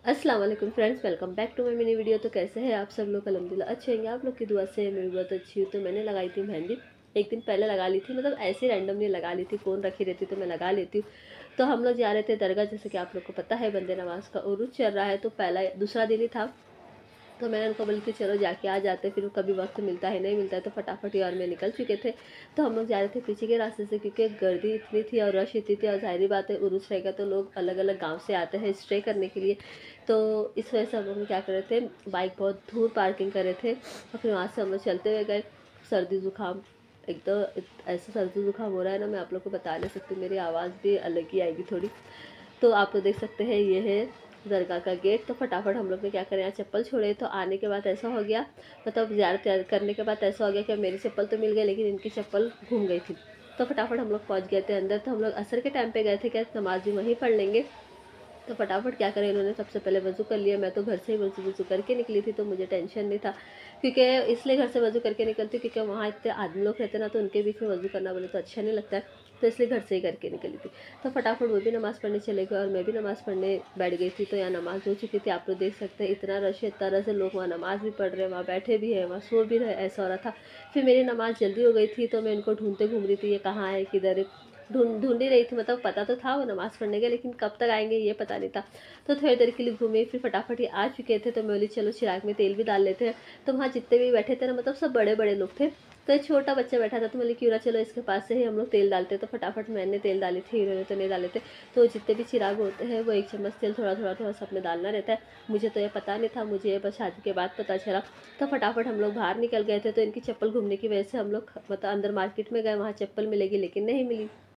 अस्सलाम वालेकुम friends, welcome back to my mini video. तो कैसे हैं आप सब लोग? अल्हम्दुलिल्लाह अच्छे होंगे। आप लोग की दुआ से मैं भी बहुत अच्छी हूँ। तो मैंने लगाई थी मेहंदी, एक दिन पहले लगा ली थी, मतलब ऐसे रैंडमली लगा ली थी, फ़ोन रखी रहती तो मैं लगा लेती हूँ। तो हम लोग जा रहे थे दरगाह, जैसे कि आप लोग को पता है बंदे नमाज का उरूज चल रहा है, तो पहला दूसरा दिन ही था। तो मैंने उनको बोली थी चलो जाके आ जाते, फिर कभी वक्त मिलता है नहीं मिलता है, तो फटाफट ही और मैं निकल चुके थे। तो हम लोग जा रहे थे पीछे के रास्ते से, क्योंकि गर्दी इतनी थी और रश इतनी थी, और ज़ाहिर बात है उरूस रहेगा तो लोग अलग अलग गांव से आते हैं स्टे करने के लिए। तो इस वजह से हम लोग क्या कर रहे थे, बाइक बहुत दूर पार्किंग कर रहे थे और फिर वहाँ से हम लोग चलते हुए गए। सर्दी ज़ुकाम, एक तो ऐसा सर्दी ज़ुकाम हो रहा है ना, मैं आप लोग को बता नहीं सकती, मेरी आवाज़ भी अलग ही आएगी थोड़ी। तो आप तो देख सकते हैं ये है दरगाह का गेट। तो फटाफट हम लोग ने क्या करें, यहाँ चप्पल छोड़े। तो आने के बाद ऐसा हो गया, मतलब ज़्यारत करने के बाद ऐसा हो गया कि मेरी चप्पल तो मिल गई लेकिन इनकी चप्पल घूम गई थी। तो फटाफट हम लोग पहुँच गए थे अंदर। तो हम लोग असर के टाइम पे गए थे, क्या नमाज भी वहीं पढ़ लेंगे। तो फटाफट क्या करें, इन्होंने सबसे पहले वज़ू कर लिया। मैं तो घर से ही वज़ू करके निकली थी, तो मुझे टेंशन नहीं था, क्योंकि इसलिए घर से वज़ू करके निकलती हूँ क्योंकि वहाँ इतने आदमी लोग रहते हैं ना, तो उनके बीच में वज़ू करना बोले तो अच्छा नहीं लगता है। तो इसलिए घर से ही करके निकली थी। तो फटाफट वो भी नमाज़ पढ़ने चले गए और मैं भी नमाज़ पढ़ने बैठ गई थी। तो यहाँ नमाज़ हो चुकी थी, आप लोग देख सकते हैं इतना रश है, इतना रश है, लोग वहाँ नमाज़ भी पढ़ रहे हैं, वहाँ बैठे भी हैं, वहाँ सो भी रहे, ऐसा हो रहा था। फिर मेरी नमाज़ जल्दी हो गई थी, तो मैं इनको ढूंढते घूम रही थी, ये कहाँ है किधर है, ढूंढ ही रही थी। मतलब पता तो था वो नमाज़ पढ़ने के, लेकिन कब तक आएंगे ये पता नहीं था। तो थोड़ी देर के लिए घूमे, फिर फटाफट ये आ चुके थे। तो मैं बोली चलो चिराग में तेल भी डाल लेते हैं। तो वहाँ जितने भी बैठे थे ना, मतलब सब बड़े बड़े लोग थे। तो एक छोटा बच्चा बैठा था, तो बोली क्यों ना चलो इसके पास से ही हम लोग तेल डालते। तो फटाफट मैंने तेल डाली थी, इन्होंने तो नहीं डाले थे। तो जितने भी चिराग होते हैं वो एक चम्मच तेल थोड़ा थोड़ा थोड़ा सब में डालना रहता है। मुझे तो ये पता नहीं था, मुझे ये बस शादी के बाद पता चला। तो फटाफट हम लोग बाहर निकल गए थे। तो इनकी चप्पल घूमने की वजह से हम लोग मतलब अंदर मार्केट में गए, वहाँ चप्पल मिलेगी लेकिन नहीं मिली।